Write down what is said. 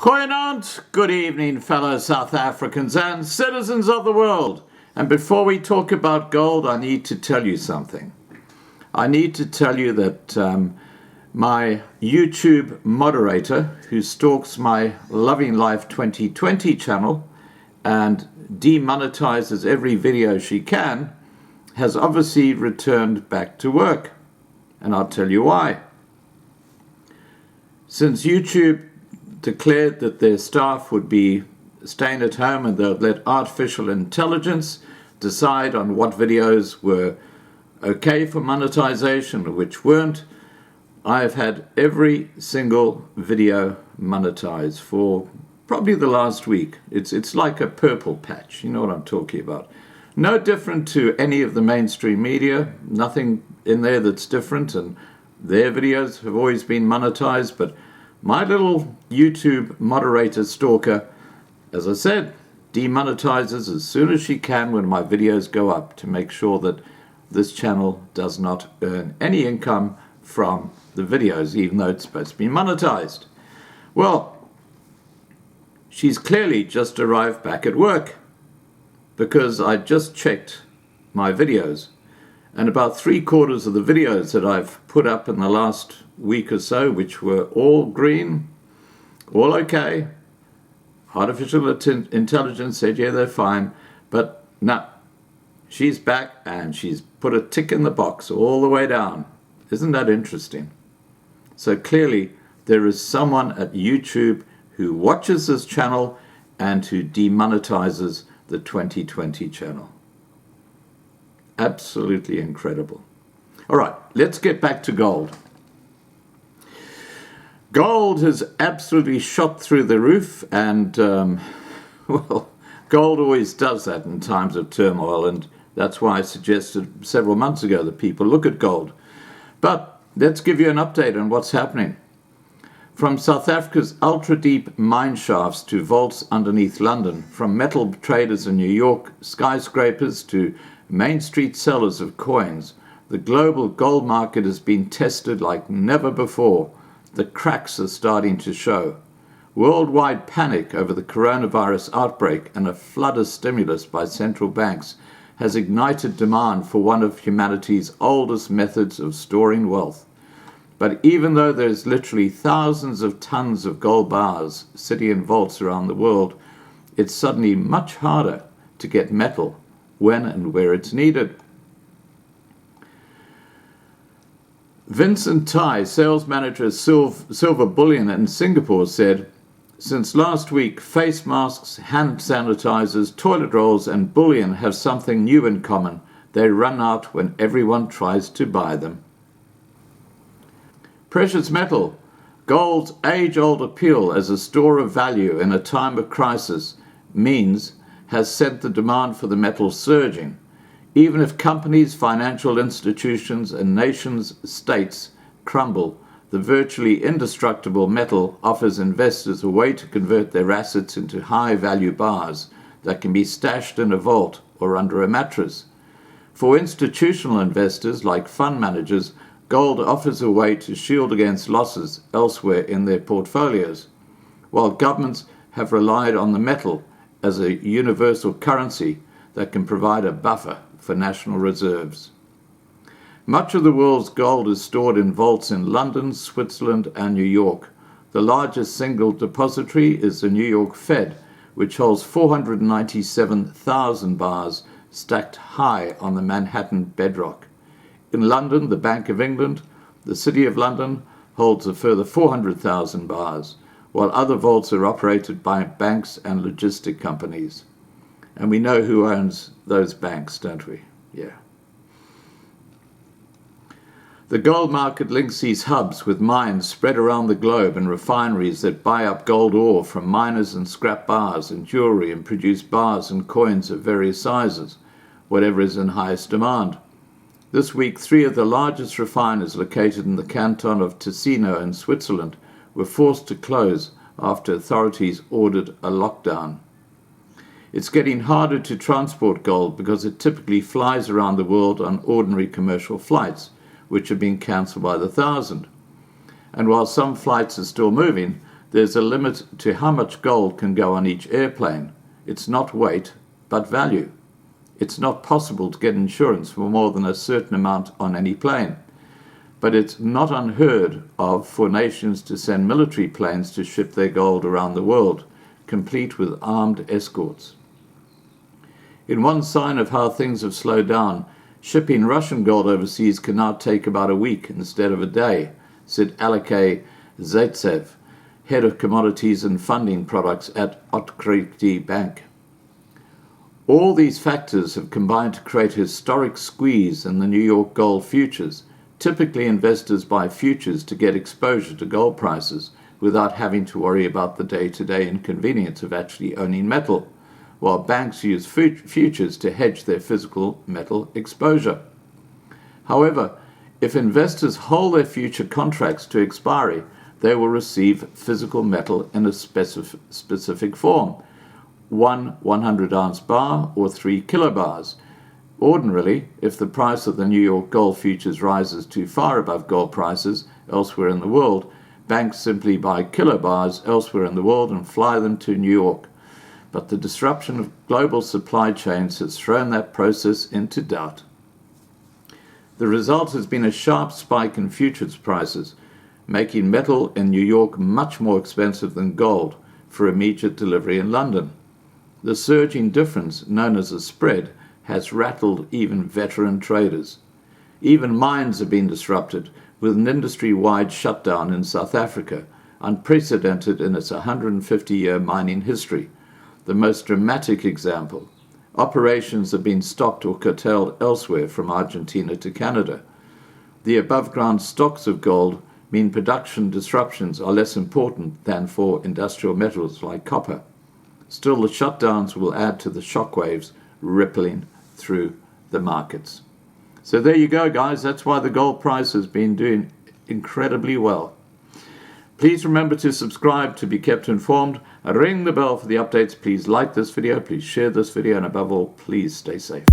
Goeienaand, good evening, fellow South Africans and citizens of the world. And before we talk about gold, I need to tell you something. I need to tell you that my YouTube moderator, who stalks my Loving Life 2020 channel and demonetizes every video she can, has obviously returned back to work. And I'll tell you why. Since YouTube declared that their staff would be staying at home and they'll let artificial intelligence decide on what videos were okay for monetization and which weren't, I have had every single video monetized for probably the last week. It's like a purple patch, you know what I'm talking about. No different to any of the mainstream media, nothing in there that's different, and their videos have always been monetized, but my little YouTube moderator stalker, as I said, demonetizes as soon as she can when my videos go up to make sure that this channel does not earn any income from the videos, even though it's supposed to be monetized. Well, she's clearly just arrived back at work because I just checked my videos, and about 3/4 of the videos that I've put up in the last week or so, which were all green, all okay, artificial intelligence said, yeah, they're fine, but no, she's back and she's put a tick in the box all the way down. Isn't that interesting? So clearly there is someone at YouTube who watches this channel and who demonetizes the 2020 channel. Absolutely incredible. All right, let's get back to gold. Gold has absolutely shot through the roof, and well, gold always does that in times of turmoil, and that's why I suggested several months ago that people look at gold. But let's give you an update on what's happening. From South Africa's ultra-deep mine shafts to vaults underneath London, from metal traders in New York, skyscrapers to Main Street sellers of coins, the global gold market has been tested like never before. The cracks are starting to show. Worldwide panic over the coronavirus outbreak and a flood of stimulus by central banks has ignited demand for one of humanity's oldest methods of storing wealth. But even though there's literally thousands of tons of gold bars sitting in vaults around the world, it's suddenly much harder to get metal when and where it's needed. Vincent Tai, sales manager at Silver Bullion in Singapore, said, "Since last week, face masks, hand sanitizers, toilet rolls and bullion have something new in common. They run out when everyone tries to buy them." Precious metal, gold's age-old appeal as a store of value in a time of crisis, has sent the demand for the metal surging. Even if companies, financial institutions, and nations-states crumble, the virtually indestructible metal offers investors a way to convert their assets into high-value bars that can be stashed in a vault or under a mattress. For institutional investors, like fund managers, gold offers a way to shield against losses elsewhere in their portfolios, while governments have relied on the metal as a universal currency that can provide a buffer for national reserves. Much of the world's gold is stored in vaults in London, Switzerland, and New York. The largest single depository is the New York Fed, which holds 497,000 bars stacked high on the Manhattan bedrock. In London, the Bank of England, the City of London, holds a further 400,000 bars, while other vaults are operated by banks and logistic companies. And we know who owns those banks, don't we? Yeah. The gold market links these hubs with mines spread around the globe and refineries that buy up gold ore from miners and scrap bars and jewelry and produce bars and coins of various sizes, whatever is in highest demand. This week, 3 of the largest refiners located in the canton of Ticino in Switzerland were forced to close after authorities ordered a lockdown. It's getting harder to transport gold because it typically flies around the world on ordinary commercial flights, which have been cancelled by the thousand. And while some flights are still moving, there's a limit to how much gold can go on each airplane. It's not weight, but value. It's not possible to get insurance for more than a certain amount on any plane. But it's not unheard of for nations to send military planes to ship their gold around the world, complete with armed escorts. In one sign of how things have slowed down, shipping Russian gold overseas can now take about a week instead of a day, said Alexei Zaitsev, head of commodities and funding products at Otkritie Bank. All these factors have combined to create a historic squeeze in the New York gold futures. Typically, investors buy futures to get exposure to gold prices without having to worry about the day-to-day inconvenience of actually owning metal, while banks use futures to hedge their physical metal exposure. However, if investors hold their future contracts to expiry, they will receive physical metal in a specific form, one 100-ounce bar or 3 kilobars. Ordinarily, if the price of the New York gold futures rises too far above gold prices elsewhere in the world, banks simply buy kilobars elsewhere in the world and fly them to New York. But the disruption of global supply chains has thrown that process into doubt. The result has been a sharp spike in futures prices, making metal in New York much more expensive than gold for immediate delivery in London. The surging difference, known as a spread, has rattled even veteran traders. Even mines have been disrupted, with an industry-wide shutdown in South Africa, unprecedented in its 150-year mining history. The most dramatic example. Operations have been stopped or curtailed elsewhere from Argentina to Canada. The above-ground stocks of gold mean production disruptions are less important than for industrial metals like copper. Still, the shutdowns will add to the shockwaves rippling through the markets. So there you go, guys. That's why the gold price has been doing incredibly well. Please remember to subscribe to be kept informed. Ring the bell for the updates. Please like this video. Please share this video. And above all, please stay safe.